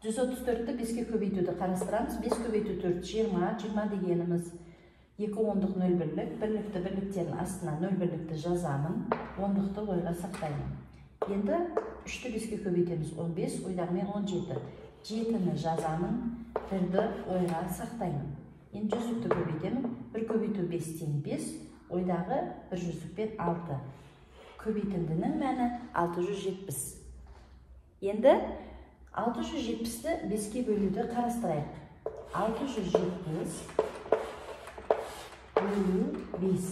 134-ті 5-ке көбейтуді қарастырамыз. 5 көбейту 4 20. 20 дегеніміз 2 ондық 0 бірлік. Бірлікті бірліктердің астына 0 бірлікті жазамын. Ондықты ойға сақтаймын. Енді 3-ті 5-ке көбейтеміз 15, ойдағымен 17. 7-ні жазамын, 1-ді ойға сақтаймын. Енді 100-ті көбейтемін. 1 көбейту 5 тең 5, ойдағы 1 жүздікпен 6. Көбейтіндінің мәні 670. Енді 670-ті 5-ке бөлуді қарастырайық. 670 бөлу 5.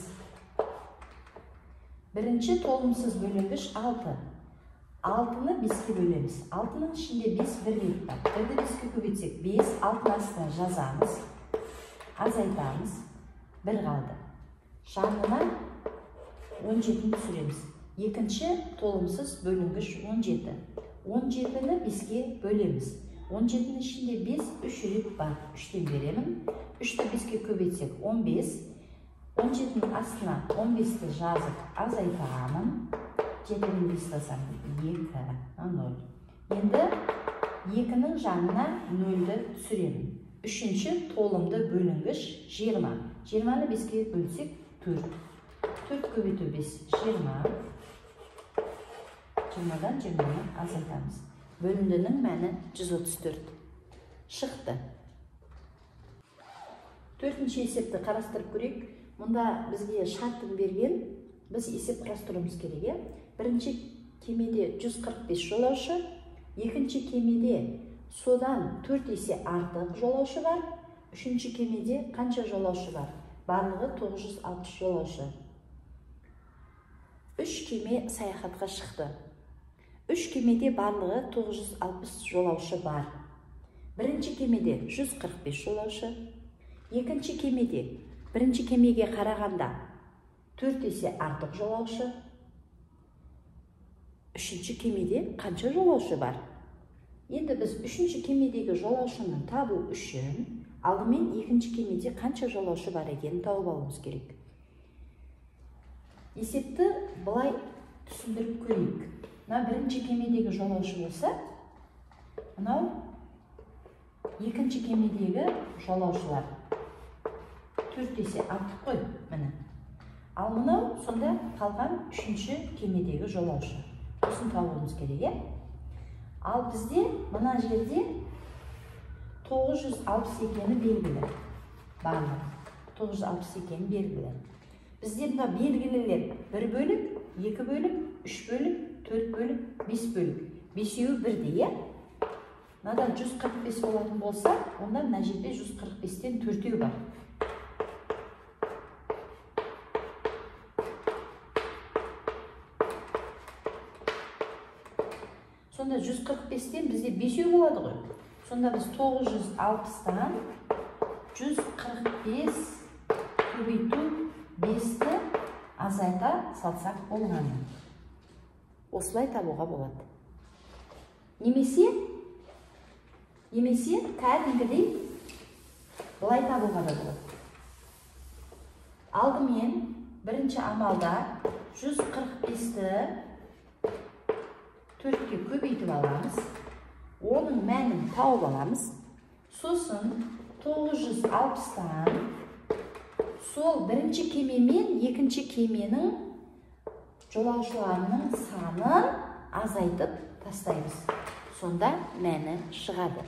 Бірінші толымсыз бөлінгіш 6. 6-ны 5-ке бөлеміз. 6-ның ішінде 5 бір рет бар. 1-ді 5-ке көбейтсек 5, 6-ның астына жазамыз, азайтамыз, 1 қалды. Жанына 17-ні түсіреміз. Екінші толымсыз бөлінгіш 17. 17-ні 5-ке бөлеміз. 17-ның ішінде 5 3 рет бар. 3-тен беремін. 3-ті 5-ке көбейтсек 15. 17-ның астына 15-ті жазып азайтамын. 7-ні 5 тасам 2, 0. Енді 2-ның жанына 0-ді түсіремін. Үшінші толымды бөлінгіш 20. 20-ны 5-ке бөлсек 4. 4 көбейту 5 20. 20-дан 20-ны азайтамыз. Бөліндінің мәні 134. Шықты. Төртінші есепті қарастырып көрейік. Мұнда бізге шарттын берген, біз есеп құрастыруымыз керек. Бірінші кемеде 145 жолаушы, екінші кемеде содан 4 есе артық жолаушы бар. Үшінші кемеде қанша жолаушы бар? Барлығы 960 жолаушы. 3 кеме саяхатқа шықты. 3 кемеде барлығы 960 жолаушы бар. Бірінші кемеде 145 жолаушы. Екінші кемеде бірінші кемеге қарағанда 4 есе артық жолаушы. Үшінші кемеде қанша жолаушы бар? Енді біз үшінші кемедегі жолаушының табу үшін алдымен екінші кемеде қанша жолаушы бар екенін тауып алуымыз керек. Есепті былай түсіндіріп көрейік. Мына бірінші кемедегі жолаушы болса, мынау екінші кемедегі жолаушылар 4 есе артық қой, міне. Ал мынау сонда қалған үшінші кемедегі жолаушы. Осыны табуымыз керек. Ал бізде мына жерде 960 екені белгілі. Барлығы 960 екені белгілі. Бізде мына белгілілер 1 бөлік, 2 бөлік, 3 бөлік, 4 бөлік, 5 бөлік. 5-еуі бірдей. Мынадан 145 болатын болса, онда мына жерде 145-тен 4-еу бар. Сонда 145-тен бізде 5-еу болады ғой. Сонда біз 960-тан 145 көбейту 5-ті азайта салсақ болғаны. Осылай табуға болады. Немесе кәдімгідей былай табуға да болады. Алдымен бірінші амалда 145-ті 4-ке көбейтіп аламыз. Оның мәнін тауып аламыз. Сосын 960-тан сол бірінші кеме мен екінші кеменің жолаушыларының санын азайтып тастаймыз. Сонда мәні шығады.